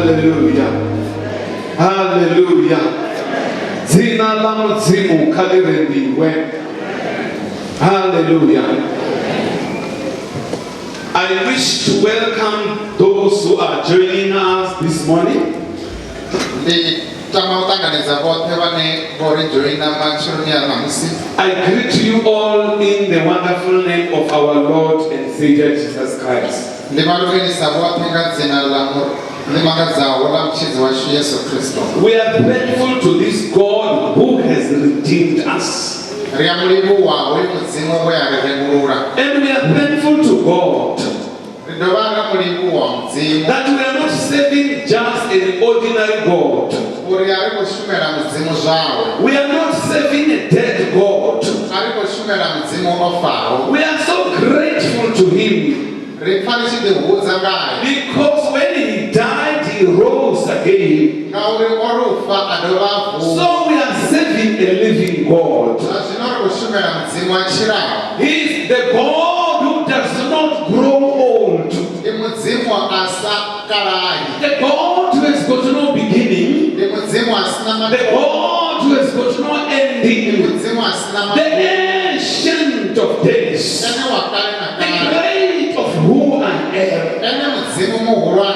Hallelujah. Hallelujah. Zina la muzimu kalirendiwe. Hallelujah. I wish to welcome those who are joining us this morning. I greet you all in the wonderful name of our Lord and Savior Jesus Christ. We are thankful to this God who has redeemed us. And we are thankful to God that we are not serving just an ordinary God. We are not serving a dead God. We are so grateful to Him because when He died, He rose again. So we are serving a living God. He is the God who does not grow old. The God who has got no beginning. The God who has got no ending. The ancient of days. The great of who I am.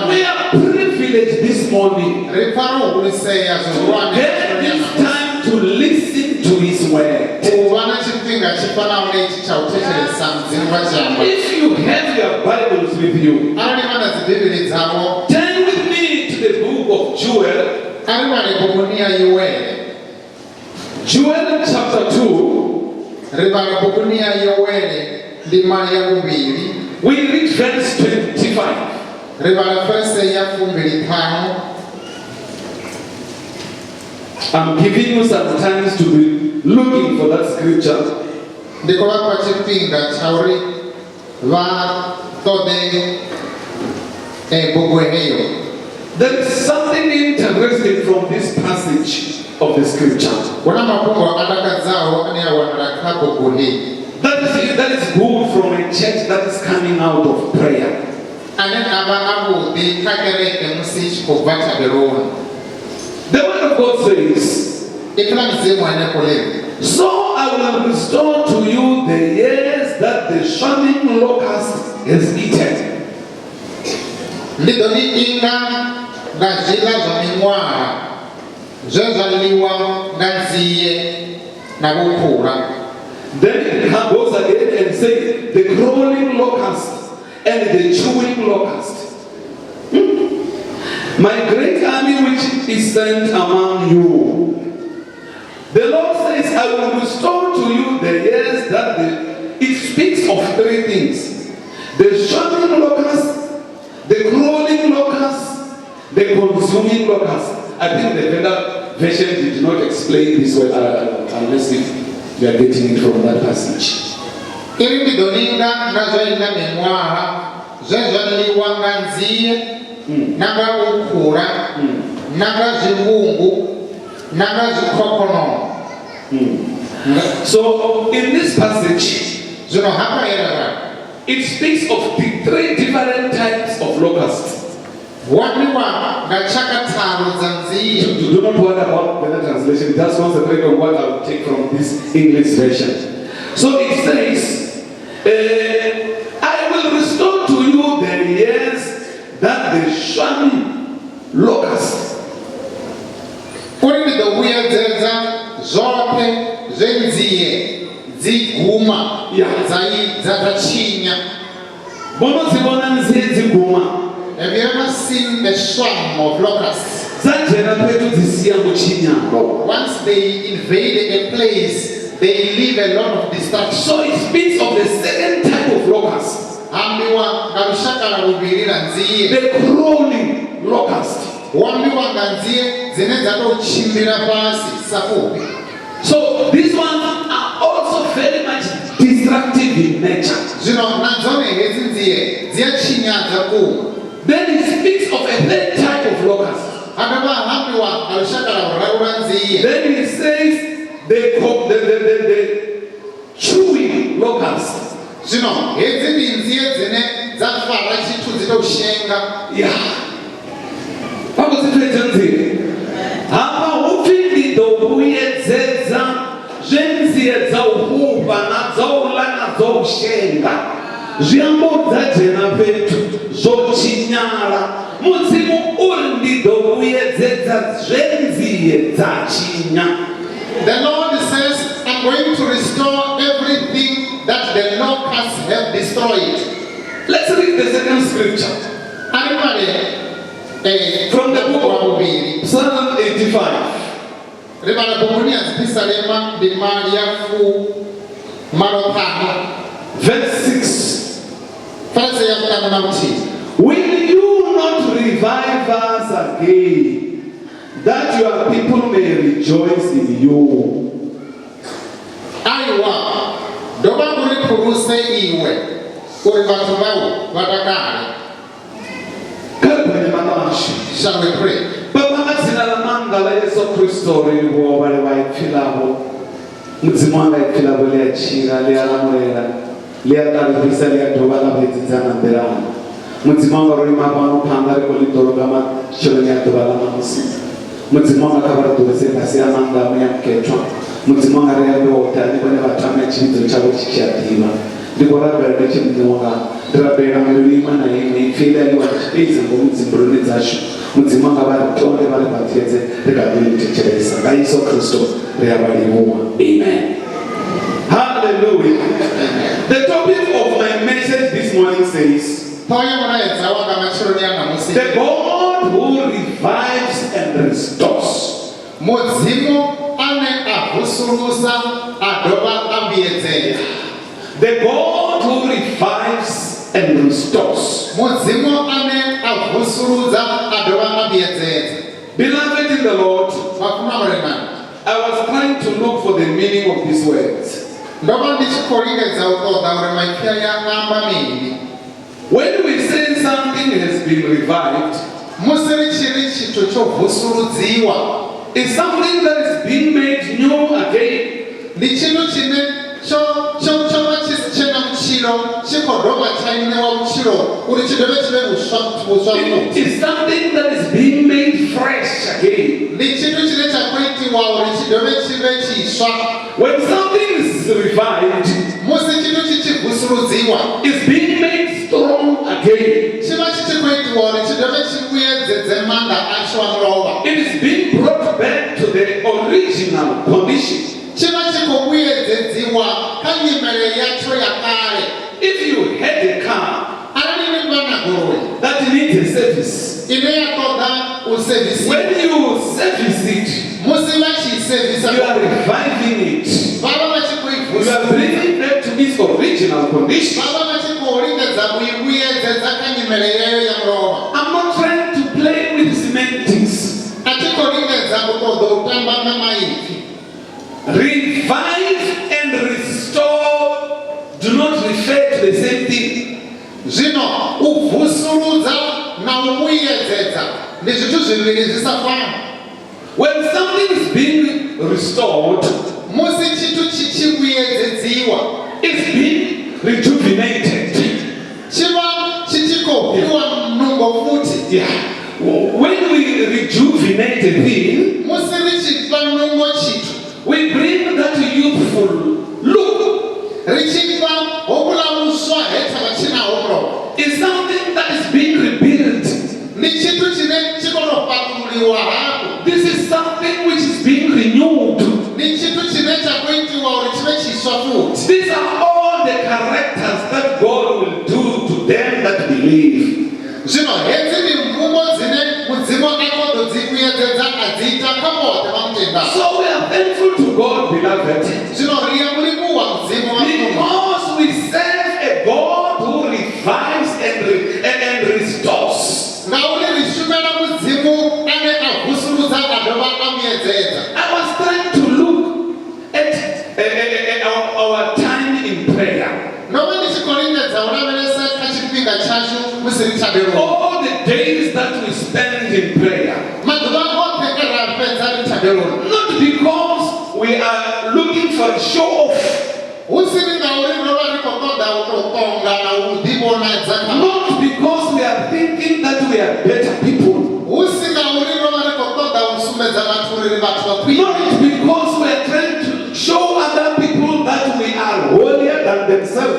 We are privileged this morning to get this time to listen to His word. If you have your Bibles with you, turn with me to the book of Joel. Joel chapter 2. We read verse 25. I'm giving you some time to be looking for that scripture. There is something interesting from this passage of the scripture. That is good from a church that is coming out of prayer. The word of God says, so I will restore to you the years that the shining locust has eaten. Then it goes again and says, the crawling locust and the chewing locust. My great army which is sent among you. The Lord says, I will restore to you the years that it speaks of three things. The shining locust, the crawling locust, the consuming locust. I think the better version did not explain this well unless if you are getting it from that passage. So in this passage, it speaks of the three different types of locusts. Do not worry about the translation. That's concentrate on what I will take from this English version. So it says, I will restore to you the years that the shining locust. Have you ever seen the swarm of locusts? Once they invade a place, they leave a lot of destruction. So it speaks of the second type of locust. The crawling locust. So these ones are also very much destructive in nature. Then it speaks of a third type of locust. Then it says the chewing locust. Yeah. zvoushenga zviambo dzadzena petu zvochinyara mudzimu uri ndidovuyedzedza zvenziye dzachinya. The Lord says, I'm going to restore everything that the locusts have destroyed. Let's read the second scripture from the book of Psalm 85. Verse 6. Will you not revive us again, that your people may rejoice in you? Shall we pray? Baba zina la mangala Yesu Kristo riwo wale waifilabo mzimanga ifilabo lya chira lya lamurera lya kalibisa lya dobala betizana berana mzimanga rima bano pangare kolitoroga ma cholo ya dobala mamusi mzimanga kabara tubese kasi amanga mu yaketwa mzimanga ya dota ni bane batame chizo chabo chikyadiba ndikora berde chimdonga drabera mulima na ine fila liwa chiza ngomzimbro nezasho muzimanga baritonde bari bateze rekabilitechereza nga Yesu Kristo reabaliwa. Amen. Hallelujah. The topic of my message this morning says, the God who revives and restores. The God who revives and restores. Beloved in the Lord, I was trying to look for the meaning of these words. When we say something has been revived, it's something that is being made new again. It's something that is being made fresh again. When something is revived, it's being made strong again. It is being brought back to the original condition. If you had a car that needs a service, when you service it, you are reviving it. You are bringing back to its original condition. I'm not trying to play with semantics. Revive and restore do not refer to the same thing. When something is being restored, it's being rejuvenated. Yeah. When we rejuvenate a thing, we bring that youthful look. It's something that is being rebuilt. This is something which is being renewed. These are all the characters that God will do to them that believe. So we are thankful to God, beloved, because we serve a God who revives and restores. I was trying to look at our time in prayer. All the days that we spend in prayer. Not because we are looking for a show off. Not because we are thinking that we are better people. Not because we are trying to show other people that we are holier than themselves.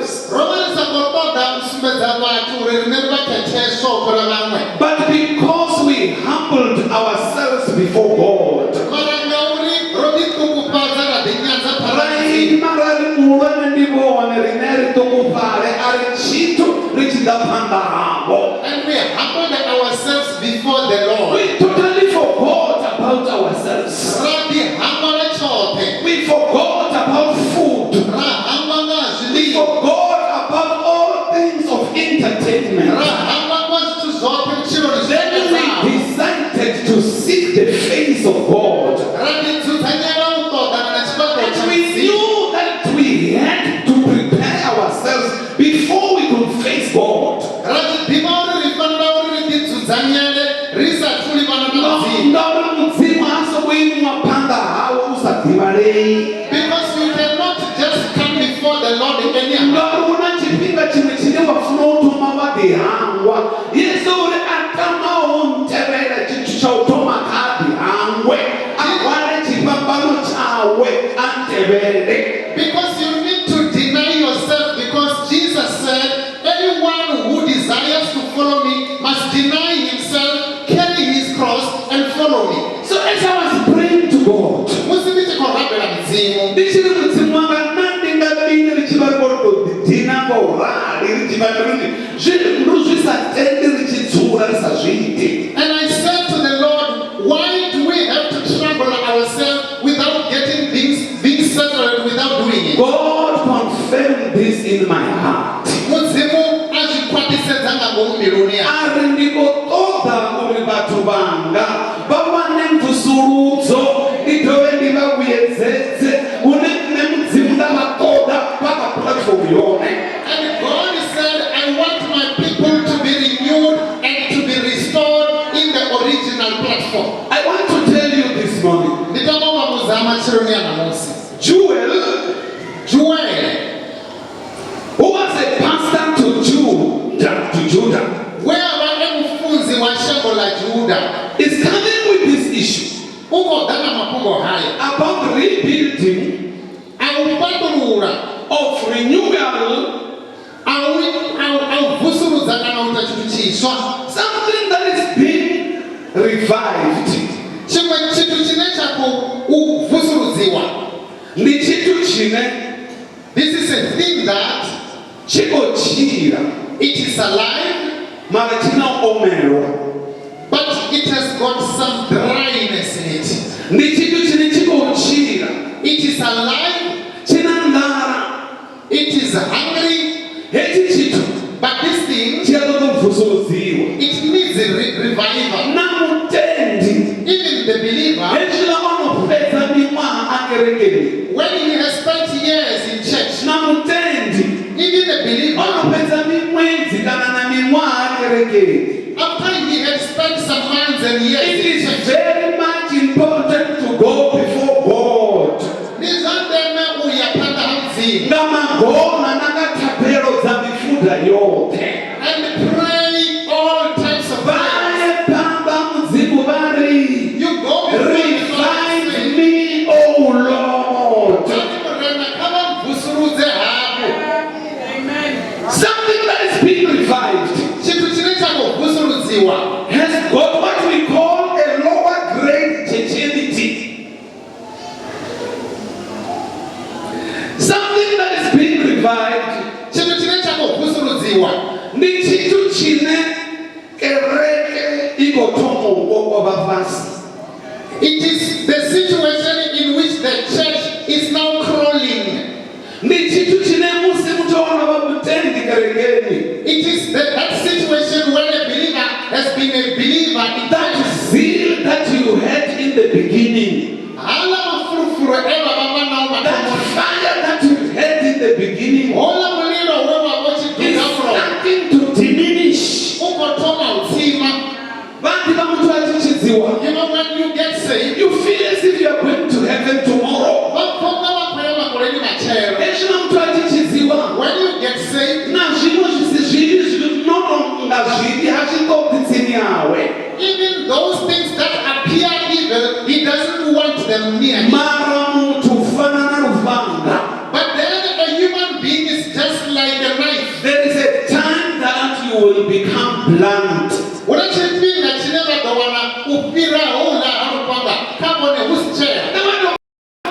Because you cannot just come before the Lord anyhow. Because you need to deny yourself, because Jesus said, anyone who desires to follow me must deny himself, carry his cross, and follow me. So as I was praying to God, and I said to the Lord, why do we have to trouble ourselves without getting things being settled without doing it? God confirmed this in my heart. And God said, I want my people to be renewed and to be restored in the original platform. I want to tell you this morning, Joel, who was a pastor to Judah, is coming with this issue about rebuilding of renewal, something that is being revived. This is a thing that it is alive, but it has got some dryness in it. It is alive, it is hungry, but this thing, it needs a revival. Even the believer, when he has spent years in church, even the believer, after he had spent some months and years, it is very much important to go before God. And pray all types of prayers. You go before revive me, O Lord. Something that is being revived has got what we call a lower grade churchianity. Something that is being revived it is the situation in which the church is now crawling. It is that situation where a believer has been a believer in that zeal that you had in the beginning, that fire that you had in the beginning, is starting to diminish. You know, when you get saved, you feel as if you are going to heaven tomorrow. When you get saved, even those things that appear evil, he doesn't want them near him. But then a human being is just like a knife. There is a time that you will become blunt.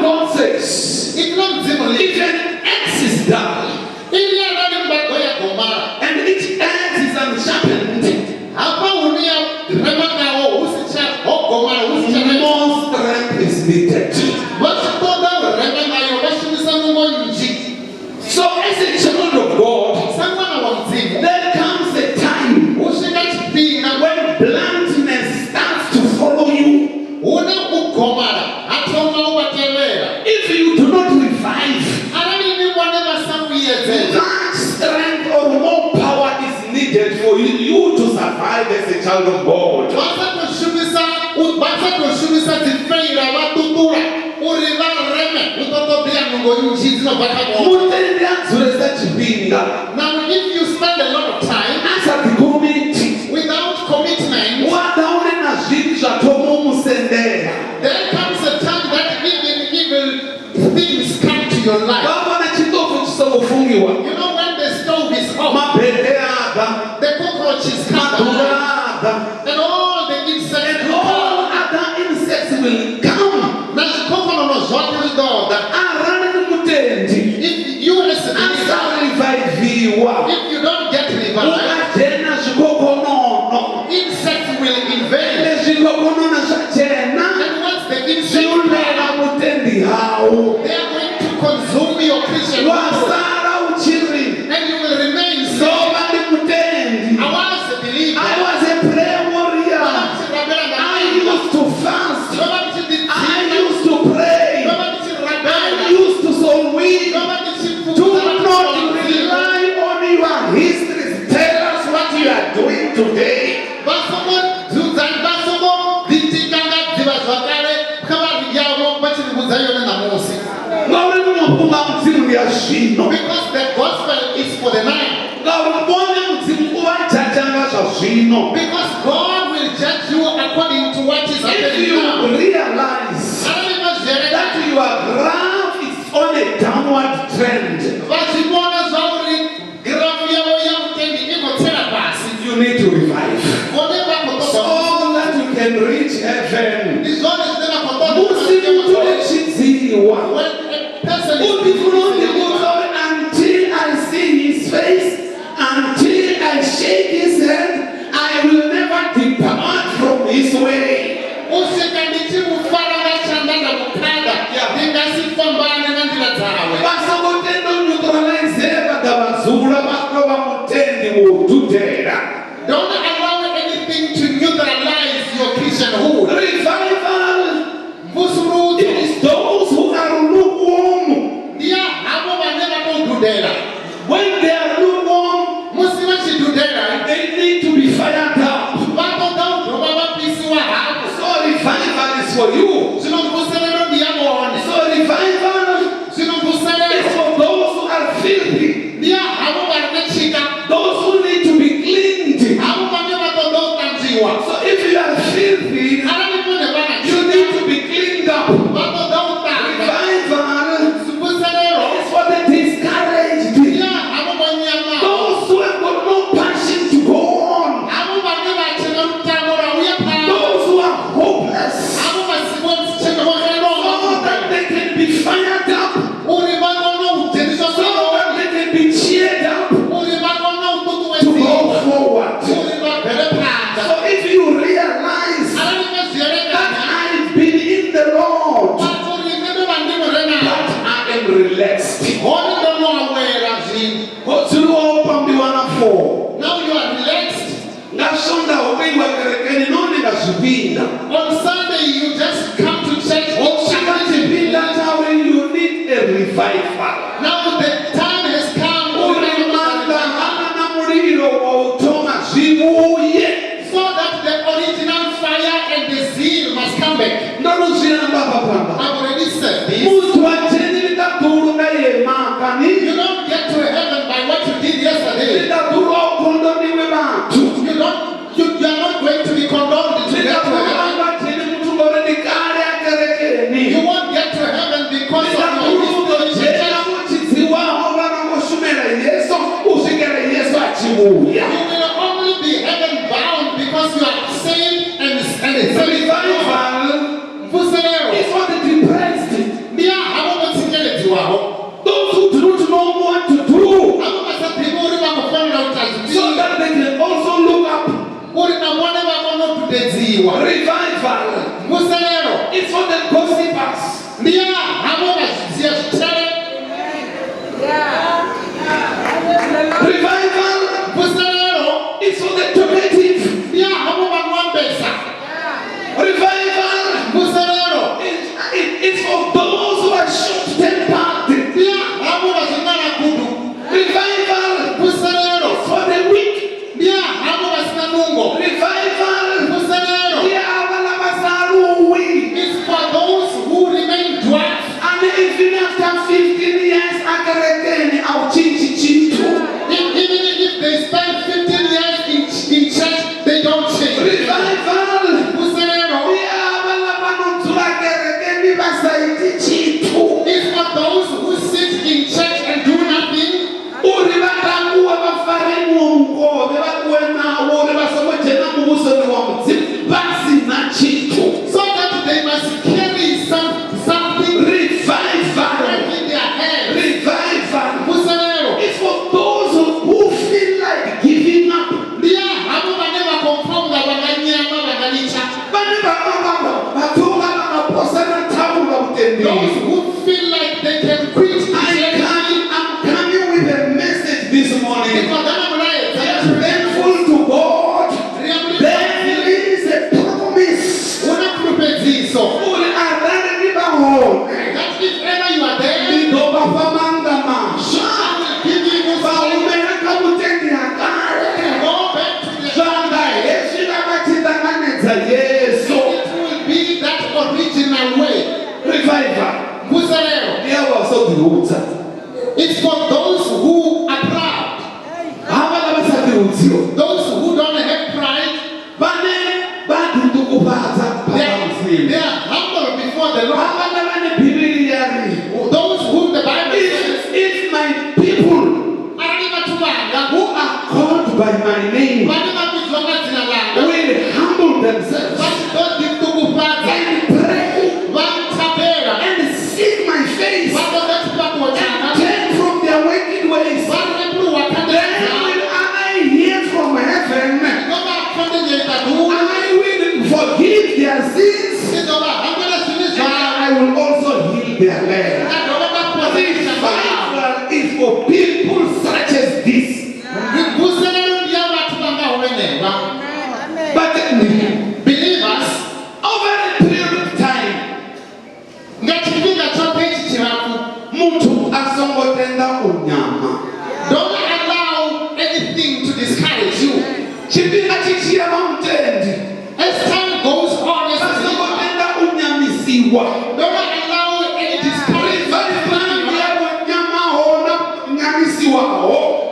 God says, if an axe is dull and each axe is unsharpened, more strength is needed. vanoshumisa dzifeira vatutura uri vareme utotobhuya nhungo nyinji dzinobva kamoto. mutendi adzoresa chipinga Now if you spend a lot of time asadzikomiti without commitment, wadaonena zvinhu zvatomomusendera there comes a time that even evil things come to your life. vavana chitofu chisangofungiwa You know when the stove is off, mabhedhe ada the cockroaches come madhura down, ada and all the insects and will all come. other insects will come Na zvikokonono zvose zvidoda. arane nemutendi If you as a believer, asarivhaivhiwa if you don't get revived, ukachena zvikokonono insects will invade. nezvikokonono zvachena And once the insects zviulela come, mutendi hawo they are going to consume your Christian life. wasara uchiri And you will remain saying, ndova ndimutendi I was a believer. I was a prayer warrior. I used to fast. I used to pray. I used to sow weed. Do not rely on your history. Tell us what you are doing today. Ngauri munofunga mudzimu yazvino. Because the gospel is for the night. Ngauri mbone mudzimu uvajajanga zvazvino. Because God will judge you according to what is If happening you now. realize that your graph is on a downward trend, you need to revive so that you can reach heaven. Musimutolechidziwa until I see his face, until I shake his hand, I will never depart from his way. Vasangotenda neutralizera davazula vakava mutendi mudhudhera. Don't allow anything to neutralize your Christianhood. Revival, Musuruto. it is those who are lukewarm. Dia habo vaneva kududela. When they are lukewarm, Musima chidudela. they need to be fired up. Vato daudo baba pisiwa habo. So revival is for you. Zinokuselero diabone. So revival Zinokuselero. is for those who are filthy, Dia habo vanechika. those who need to be cleaned. Habo vaneva todo tanziwa. So if you are filthy, Ananipone bana. you need to be cleaned up. Vato dauda. Revival Zinokuselero. is for the discouraged, Dia habo vanyama. those who have got no passion to go on, Habo vaneva chena mtangora uya pa. those who are hopeless, Habo vasiwa chena so that they can be fired up, Uri vakono ujeniswa so that they can be cheered up Uri vakono ututu to go forward. Uri vapele panda. So if you realize Alani that I've been in the Lord, but I am relaxed. Kotsiruopambiwana for. Now you are relaxed. Ngasonda ubeiwa kerekeni noni ngazvipinda. On Sunday you just come to church. Osvika chipinda chawe you need a revival. Now the time has come. Urimanda hana na muliro wautoma zvivuye. So that the original fire and the zeal must come back. Ndonozvina baba pamba. I've already said this. Muntu wacheni vikadhuruka yemakani. You don't get to heaven by what you did yesterday. Vikadhurwa ukondoni wevantu. You are not going to be condoned to get to heaven. Vikadhurwa mutu already kare akerekeni. You won't get to heaven because of your Vikadhurwa muchidziwaho vanongoshumira Yesu usvikira Yesu achiuya. You will only be heaven bound because you are saved and Revival is for the depressed. Those who do not know what to do, so that they can also look up. Revival is for the gossipers. Revival is for the talkative. Revival is for those who are short-tempered. Revival is for the weak. Revival, Those who feel like they can quit. I'm coming with a message this morning. I am thankful to God. There is a promise. That if ever you are there, go back to it will be that original way. It's for those who are proud. Those who don't have pride, they are humble before the Lord. Those who the Bible says, if my people who are called by my name will humble themselves and pray and seek my face and turn from their wicked ways, then will I hear from heaven, I will forgive their sins, and I will also heal their land. Revival is for people such as this. But believers, over a period of time, don't allow anything to discourage you. As time goes on, don't allow any discouragement.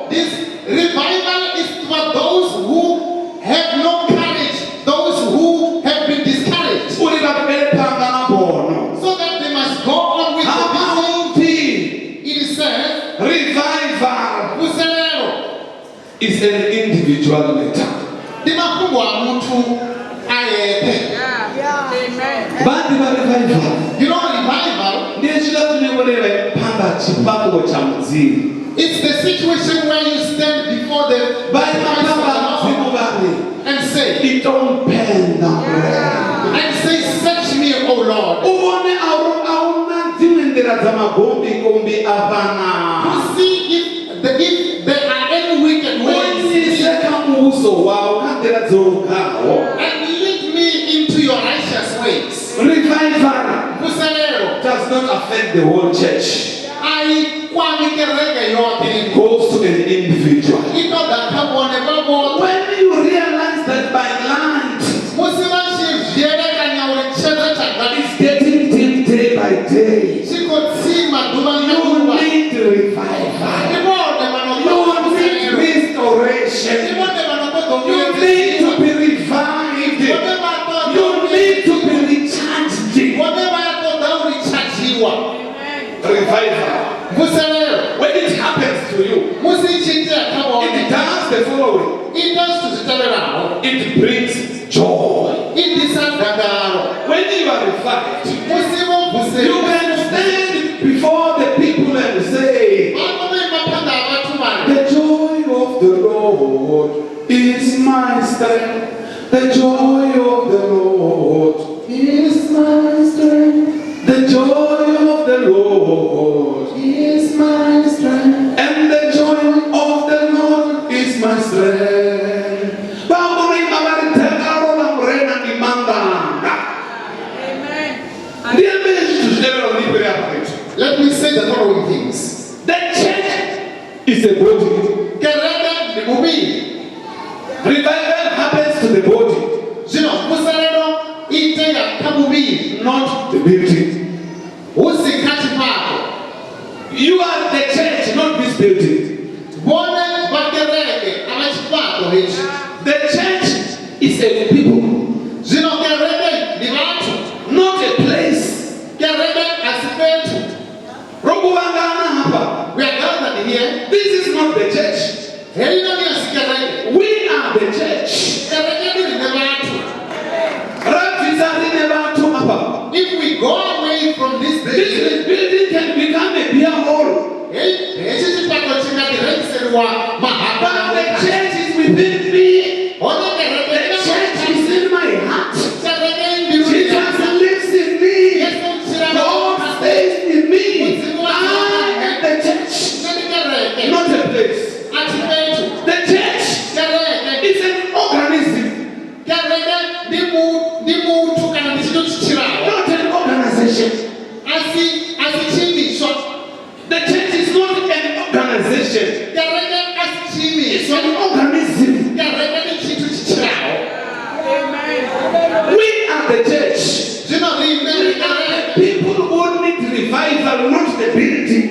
This revival is for those who have no courage, those who have been discouraged, so that they must go on with the business. It is said, revival is an individual matter. But revival, you know, revival, it's the situation where you stand before the and say, and say, search me, O Lord. To see if there are any wicked ways, and lead me into your righteous ways. Revival does not affect the whole church. It goes to an individual. When you realize that by night it's getting deep day by day, you need revival. You need restoration. You need to be revived. You need to be recharged. Revival. When it happens to you, it does the following. It brings joy. When you are revived, you can stand before the people and say, the joy of the Lord is my strength. The joy of the Lord is my strength. The joy of the Lord is my strength. And the joy of the Lord is my strength. Let me say the following things. The church is a body. Revival happens to the body, not the building. You are the church, not this building. The church is a people, not a place. We are gathered here. This is not the church. We are the church. If we go away from this building can become a beer hall. But the church is within me. The church is in my heart. organization. The church is not an organization. It's an organism. We are the church. We are the people who need revival, not the building.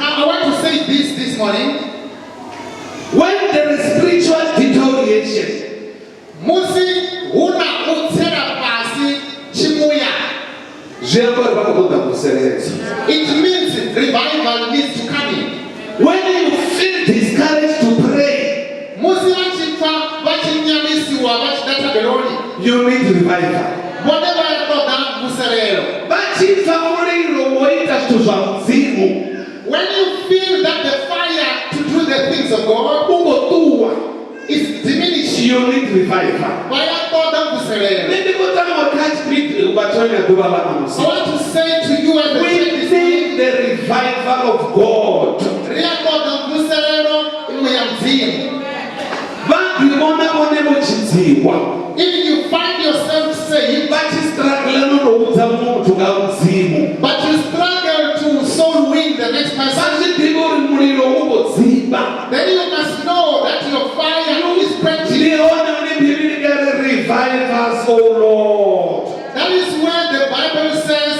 I want to say this morning. When there is spiritual deterioration, it means revival needs to come in. when you feel discouraged to pray, you need revival. When you feel that the fire to do the things of God is diminished, you need revival. I want to say to you as a We need the revival of God. if you find yourself saved, but you struggle to soul win the next person, then you must know that your fire is quenching. Revive us, O Lord. That is where the Bible says,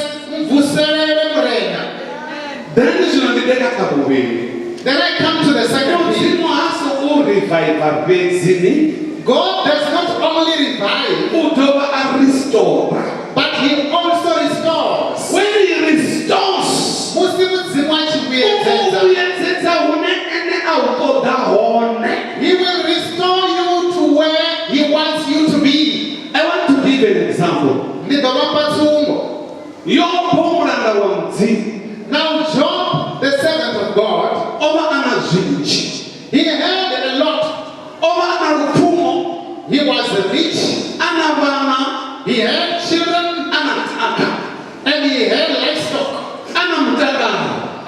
then I come to the second thing. God does not only revive, but He also restores. When He restores, He will restore you to where He wants you to be. I want to give an example. Now Job, the servant of God, he had a lot. He was rich, he had children, and he had livestock,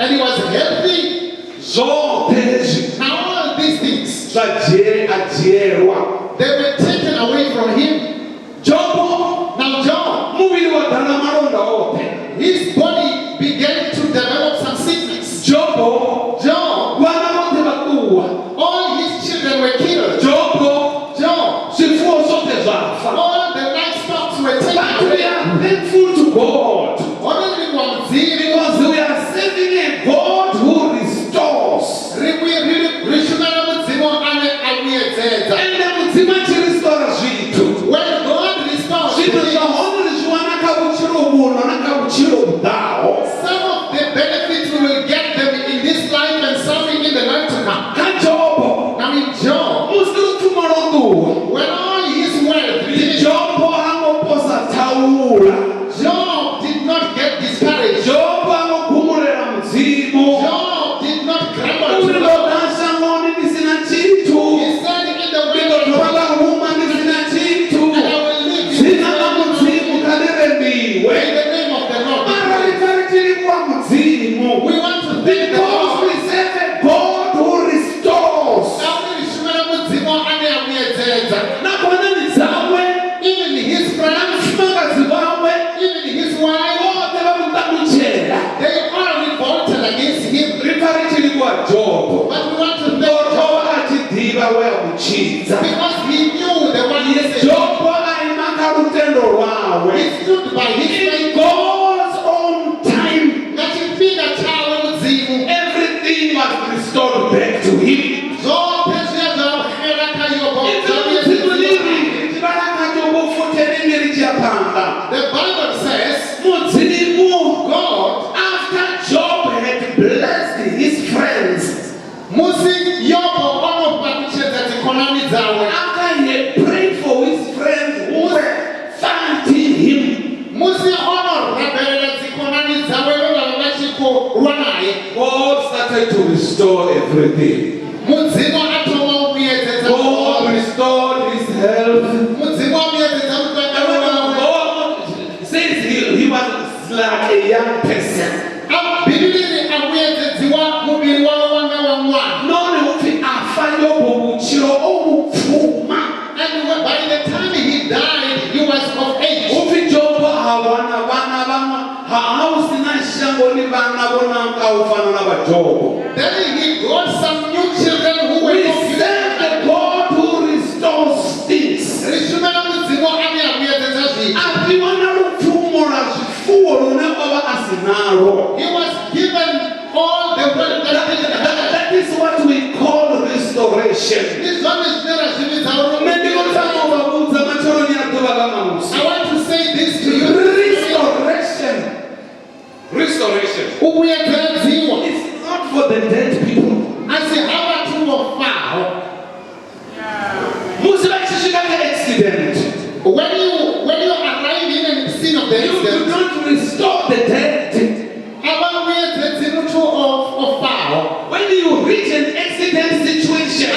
and he was healthy. Now all these things, they were taken away from him. Now Job, his body began to develop some sickness. All his children were killed. All the livestock were taken But we away. are thankful to God because we are serving a God who restores. And When God restores, some of the benefits we will get them in this life and something in the life to come. Now in Job, when all his wealth, Job did not get discouraged. Job did not grumble to God. He said in the way of God, and I will live in the name of the Lord. We want to thank the Because Lord. we serve a God who restores. Even his friends, even his wife, they all revolted against him. But we want to thank God because he knew the one he said. He stood by his In faith. God's own time, everything was restored back to Him. The Bible says, God, after Job had blessed his friends, after he had prayed for his friends who were thanking him, God started to restore everything. God restored his health. God says he was like a young person. None of the job. Then he got some new children who were We not serve the God who restores things. Rishumela mudzimu ani akuyedzetsa zvinhu. Atiwana rupfumura zvifuwo rune ova asinaro. He was given all the wealth That is what we call restoration. I want to say this to you. Restoration. It's not for the dead people. Accident. When you arrive in a scene of the You do accident, not restore the dead. When you reach an accident situation,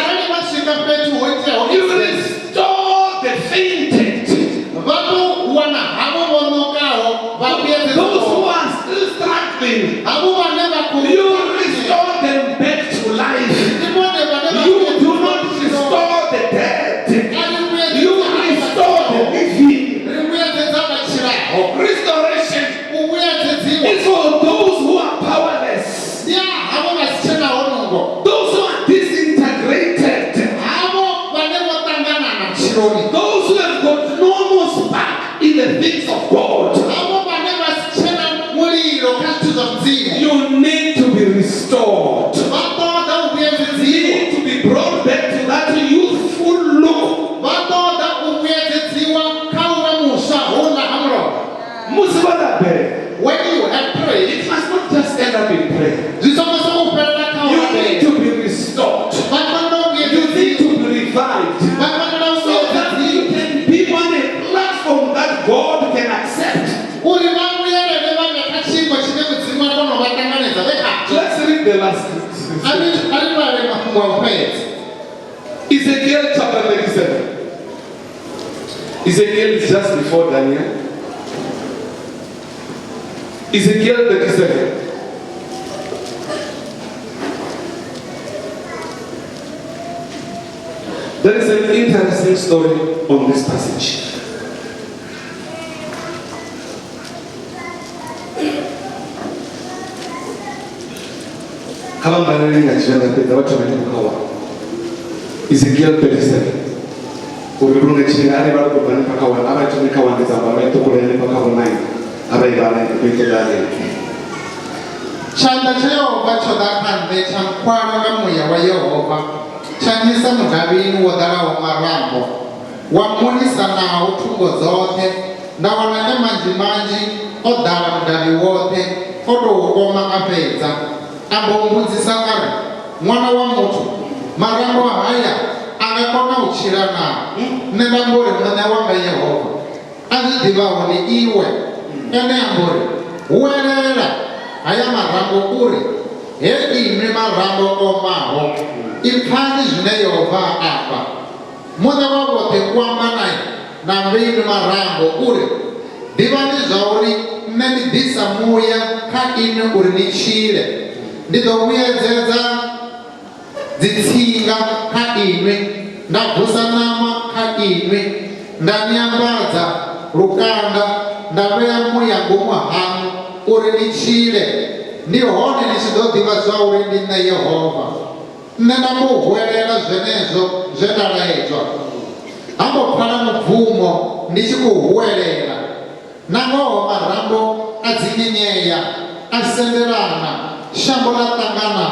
you restore the fainted. Those who are still struggling, you restore them back to life. You do not restore the dead. You restore the living. Restoration is for those who are powerless. Those who are disintegrated. Those who have got no more spark in the things of God. You need to be restored. You need to be brought back to that youthful look. when you have prayed, It must not just end up in prayer. You need to be restored. You need to be revived. So that you can be on a platform that God can accept. Let's read the last scripture. Ezekiel chapter 37. Ezekiel is just before Daniel. Ezekiel 37. There is an interesting story on this passage. Ezekiel 37. Chanda cha Yehova chodakande chamkwana ngamuya wa Yehova chanyisa mudavini wodalawo marambo wamunisa nawo thungo zothe ndawana manji odala mudavi wothe otoukoma apedza ambombudzisa ari mwana wa muthu marambo haya angakona utshila nao nne ndambori mwana wanga Yehova azvidivawo ni iwe ene ambori welela haya marambo kuri heimwe marambo omaho ipfani zvine Yehova apa muna wavothe kuamba naye nambiri marambo uri divani zvauri nne ndibvisa muya kha ine uri nitshile ndidovuyedzedza dzitsinga kha inwe ndabvusa nama kha inwe ndaniambadza lukanda ndaveya muya ngomu hanu uri nitshile ndi hone ndichidodziva zvauri ndine Yehova nne ndambohwelela zvenezvo zvendalaedzwa ambopfana mubvumo ndichikuhwelela nangoho marambo adzinyenyeya asenderana shambo latangana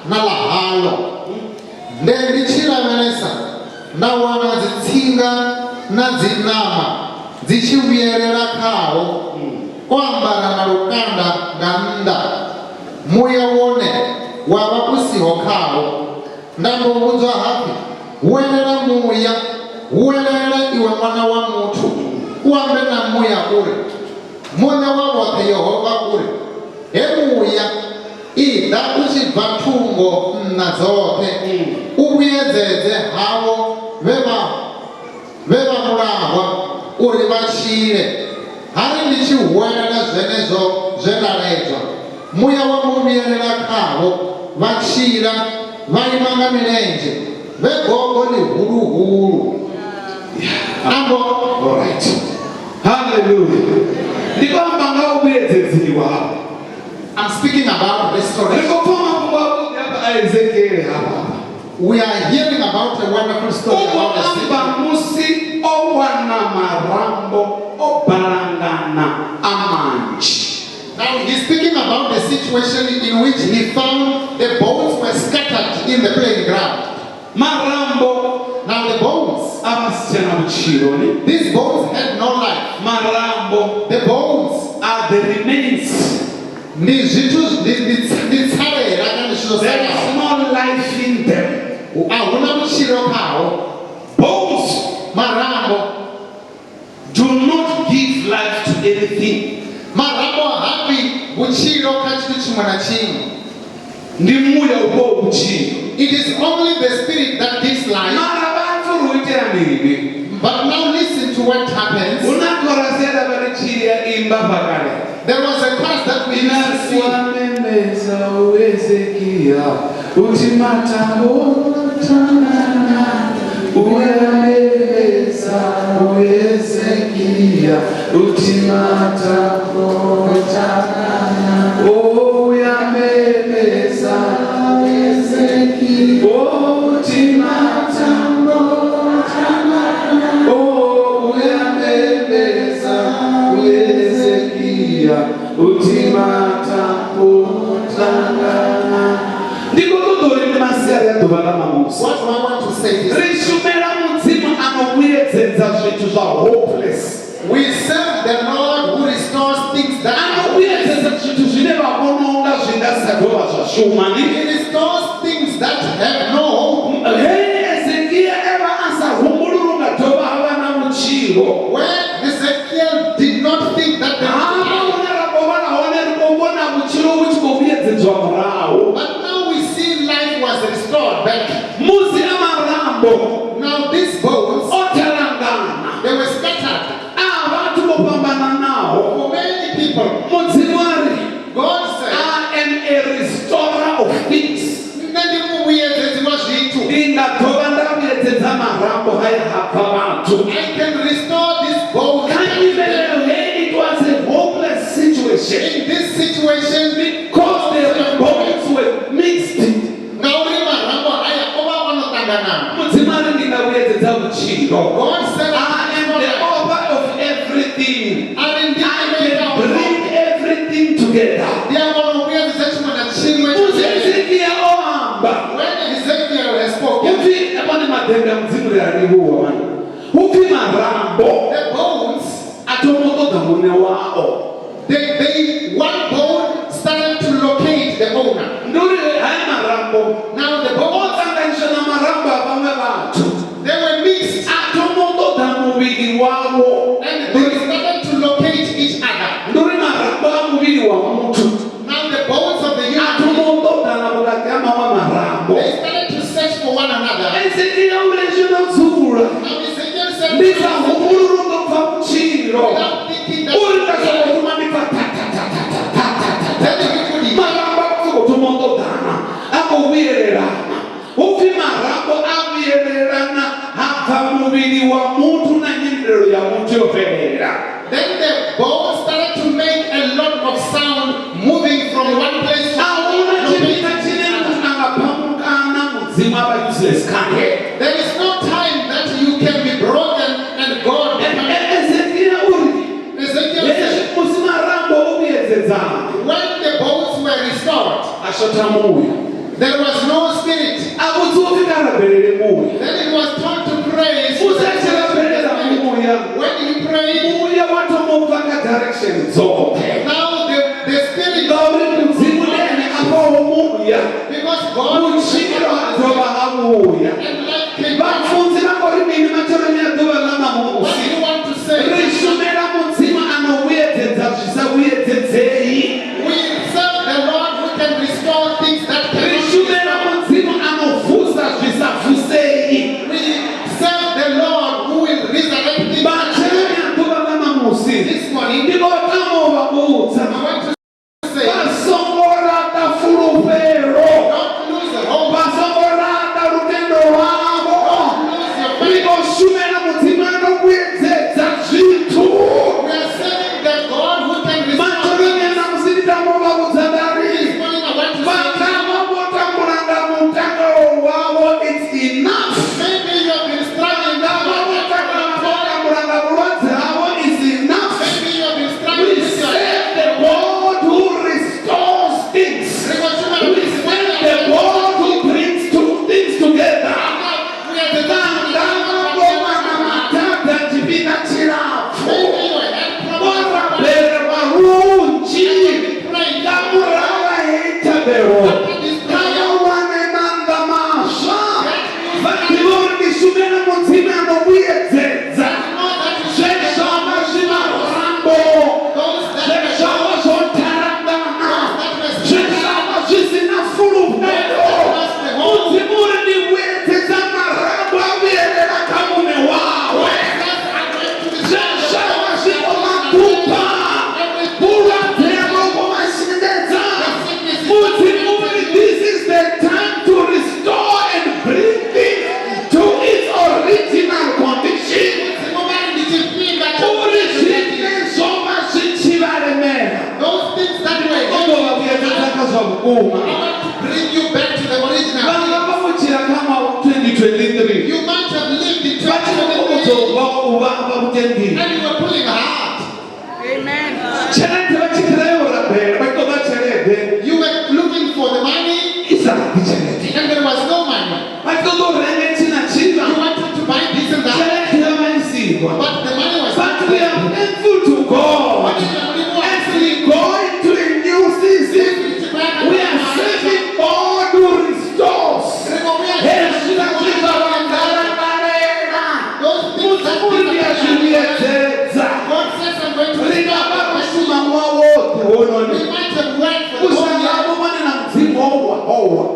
nalahalo nde ndichilavelesa ndawana dzitsinga na dzinama dzichivuyelela khawo kwambala na lukanda ngannda muya wone wava kusiho khawo ndambovudzwa hapi huwelela muya huwelela iwe mwana wa muthu uambe na muya uri mune wavothe Yehova uri he muya ida uchibva thungo nna dzothe uvuyedzedze havo vevamulahwa uri vachile hari ndichihuwelela zvenezvo zvendaledzwa muya wamuvuyelela khavo vachila vaimanga milenje vegogo ni huluhulu ambo Alright. Hallelujah. I'm speaking about restoration. We are hearing about a wonderful story about a city. Now he's speaking about the situation in which he found the bones were scattered in the playing ground. Now the bones, these bones had no life. The bones are the remains. There is no life in them. Bones do not give life to anything. It is only the spirit that gives life. But now listen to what happens. There was a curse that we never see. What do I want to say is we serve the Lord who restores things that are hopeless. He restores things that have no hope. When Ezekiel did not think that there was but now we see life was restored back. Now these bones, they were scattered. For many people, God said, I am a restorer of things. I can restore this bone. It was a hopeless situation. In this situation, because the bones were mixed. God said, I am the author of everything. I can bring everything together. When Ezekiel has spoken, the bones, one bone started to locate the owner. Now the bones, they were mixed. And they started to locate each other. Now the bones of the human, they started to search for one another. Now Ezekiel said, without thinking that then the bones started to make a lot of sound moving from one place to another. There is no time that you can be broken and God. Ezekiel said, when the bones were restored, there was no spirit. Then it was told to pray. When you pray, now the spirit, because God and life came back. What do you want to say? We serve the Lord who can restore things that cannot be restored. We serve the Lord who will resurrect things. This morning, I want to say, don't lose the hope. 2023. You might have lived in But 2023 and you were pulling hard. Amen. You were looking for the money and there was no money. You wanted to buy this and that, but the money was But we are thankful to God. As we go into a new season, we are serving God who restores.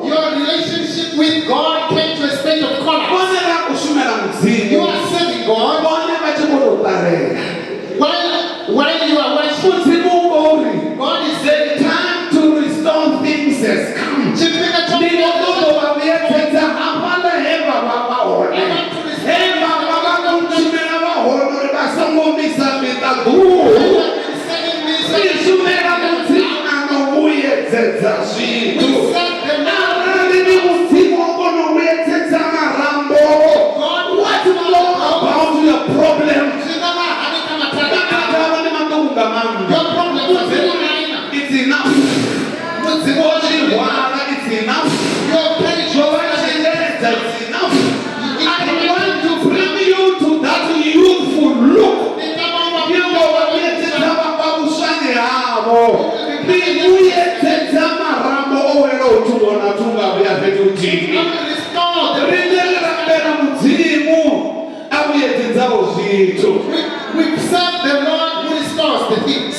Your relationship with God came to a state of collapse. You are serving God while you are worshiping. God is saying, Time to restore things has come. Your problems are very minor. It's enough. It's enough. Your pain, That's enough. I want to bring you to that youthful look. we serve the Lord who restores the things.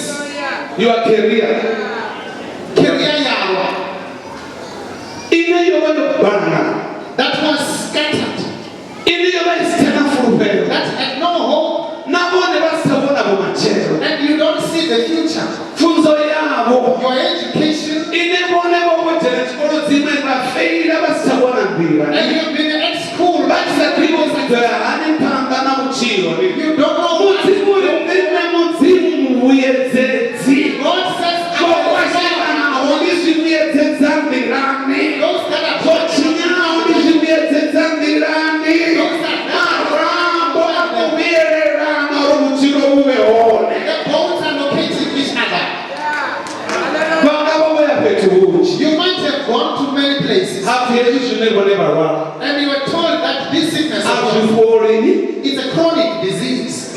Your career. Career yawa that was scattered, that had no hope, and you don't see the future. Your education, and you've been at school, but you don't know what to do. God says, those that are the bones are locating each other. You might have gone to many places and you were told that this sickness is a chronic disease.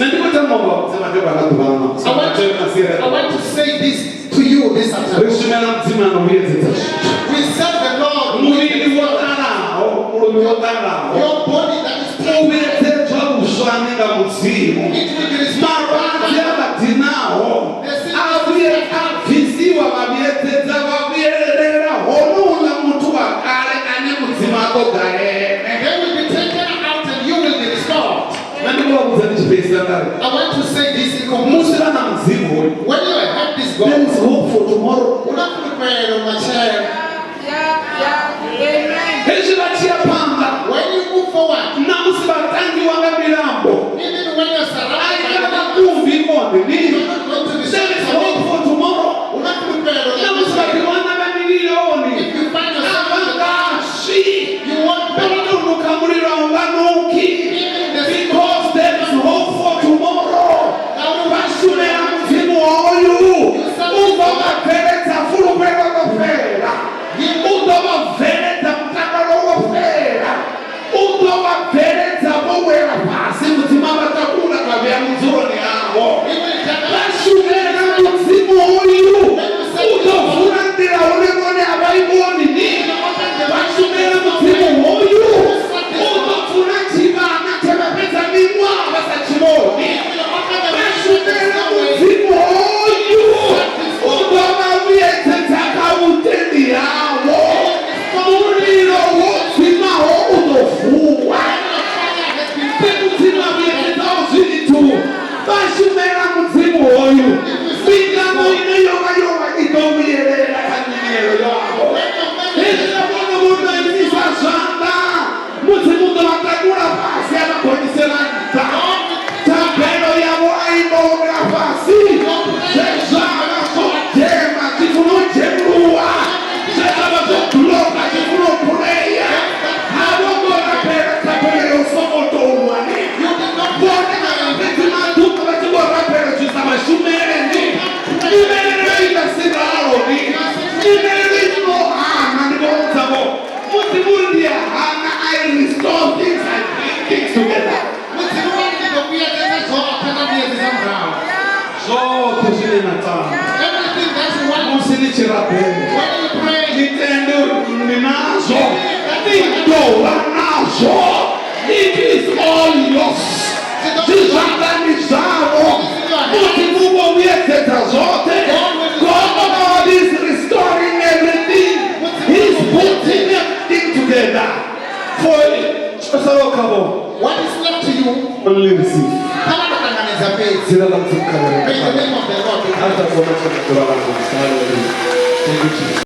I want to say this to you this afternoon. We serve the Lord. Your body that is strong, it will be restored. They will be taken out and you will be restored. I want to say this in conclusion. When you have this God, there is hope for tomorrow. you're not prepared on my chair. When you move forward, even when you're surrounded, you're not going to be There is hope for tomorrow. You're not prepared on my chair. If you find yourself in the dark, you want better. Because there is hope for tomorrow. When you pray, it is all yours. God is restoring everything. He's putting everything together for you. what is left to you, Only receive. come on and is a faith. Zina la mtukana. Praise the name of the Lord. Hata kuona kwa Hallelujah. Thank you, Jesus.